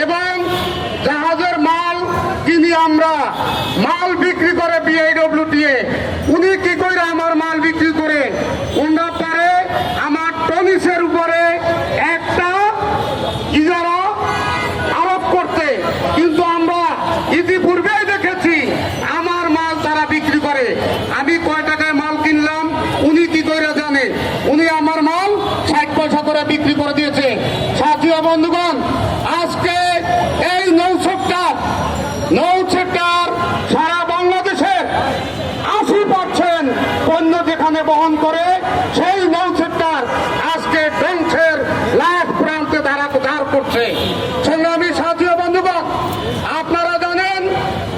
এবং জাহাজের মাল কিনি আমরা, মাল বিক্রি করে বিআইডব্লিউটিএ। উনি কি করে আমার মাল বিক্রি করে? উন্না পারে আমার টনিসের উপরে একটা ইজারা আরোপ করতে, কিন্তু আমরা ইতিপূর্বেই দেখেছি আমার মাল তারা বিক্রি করে। আমি কয় টাকায় মাল কিনলাম উনি কি করে জানে? উনি আমার মাল 60 পয়সা করে বিক্রি করে দিয়েছে। সাথী ও বন্ধুগণ, আজকে এই নৌ সেক্টর সারা বাংলাদেশের 80% পণ্য যেখানে বহন করে, সেই নৌ সেক্টর আজকে ধ্বংসের লাশ প্রান্তে দাঁড় করছে। সংগ্রামী সাথী ও বন্ধুগণ, আপনারা জানেন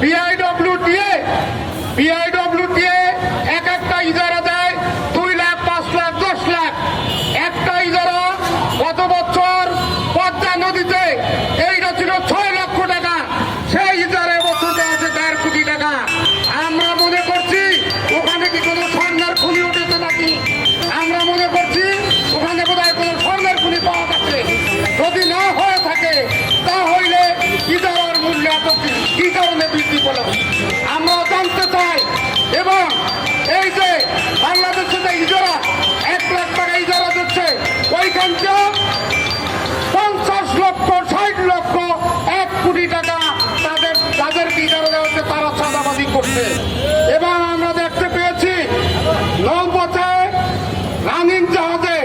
বিআইডব্লিউটিএ এক একটা ইজারা দেয় 2 লাখ, 5 লাখ, 10 লাখ। একটা ইজারা গত বছর পদ্মা নদীতে এইটা ছিল 6 লক্ষ টাকা, সেই ইজারা এবছর দেওয়া আছে 1.5 কোটি টাকা। আমরা মনে করছি ওখানে কি কোনো স্বর্ণের খনি উঠেছে নাকি? আমরা মনে করছি ওখানে বোধহয় কোনো স্বর্ণের খনি পাওয়া যাচ্ছে। যদি না হয়ে থাকে তাহলে ইজারার মূল্য এত কি কারণে বৃদ্ধি পেল আমরা জানতে চাই। এবং এই যে বাংলাদেশে যে ইজারা 1 লাখ টাকা ইজারা দিচ্ছে, ওইখানটা 50 লক্ষ, 60 লক্ষ, 1 কোটি টাকা তাদেরকে ইজারা দেওয়া হচ্ছে, তারা চাঁদাবাজি করছে। এবং আমরা দেখতে পেয়েছি নৌপথে রানিং জাহাজে,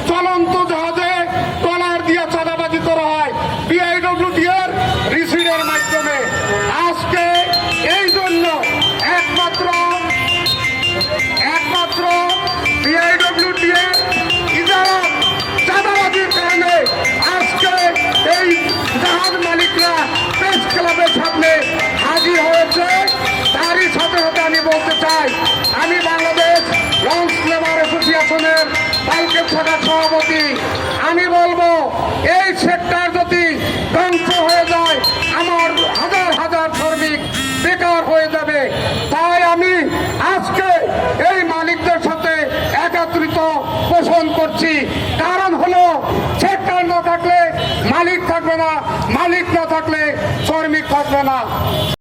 চলন্ত জাহাজে ট্রলার দিয়ে চাঁদাবাজি করা হয় বিআইডব্লিউটিএর রিসিডের মাধ্যমে। আজকে এই জন্য একমাত্র বিআইডব্লিউটিএ ইজারা চাঁদাবাজির কারণে আজকে এই জাহাজ মালিকরা প্রেস ক্লাবের সামনে হাজির হয়েছে। তারই সাথে সাথে আমি বলতে চাই, আমি বাংলাদেশ লঞ্চ লেবার অ্যাসোসিয়েশনের পালকের শাখার সভাপতি। আমি বলবো এই সেক্টর যদি ধ্বংস হয়ে যায়, আমার হাজার হাজার শ্রমিক বেকার হয়ে যাবে। তাই আমি আজকে এই মালিকদের সাথে একত্রিত পোষণ করছি। কারণ হলো সেক্টর না থাকলে মালিক থাকবে না, মালিক না থাকলে শ্রমিক থাকবে না।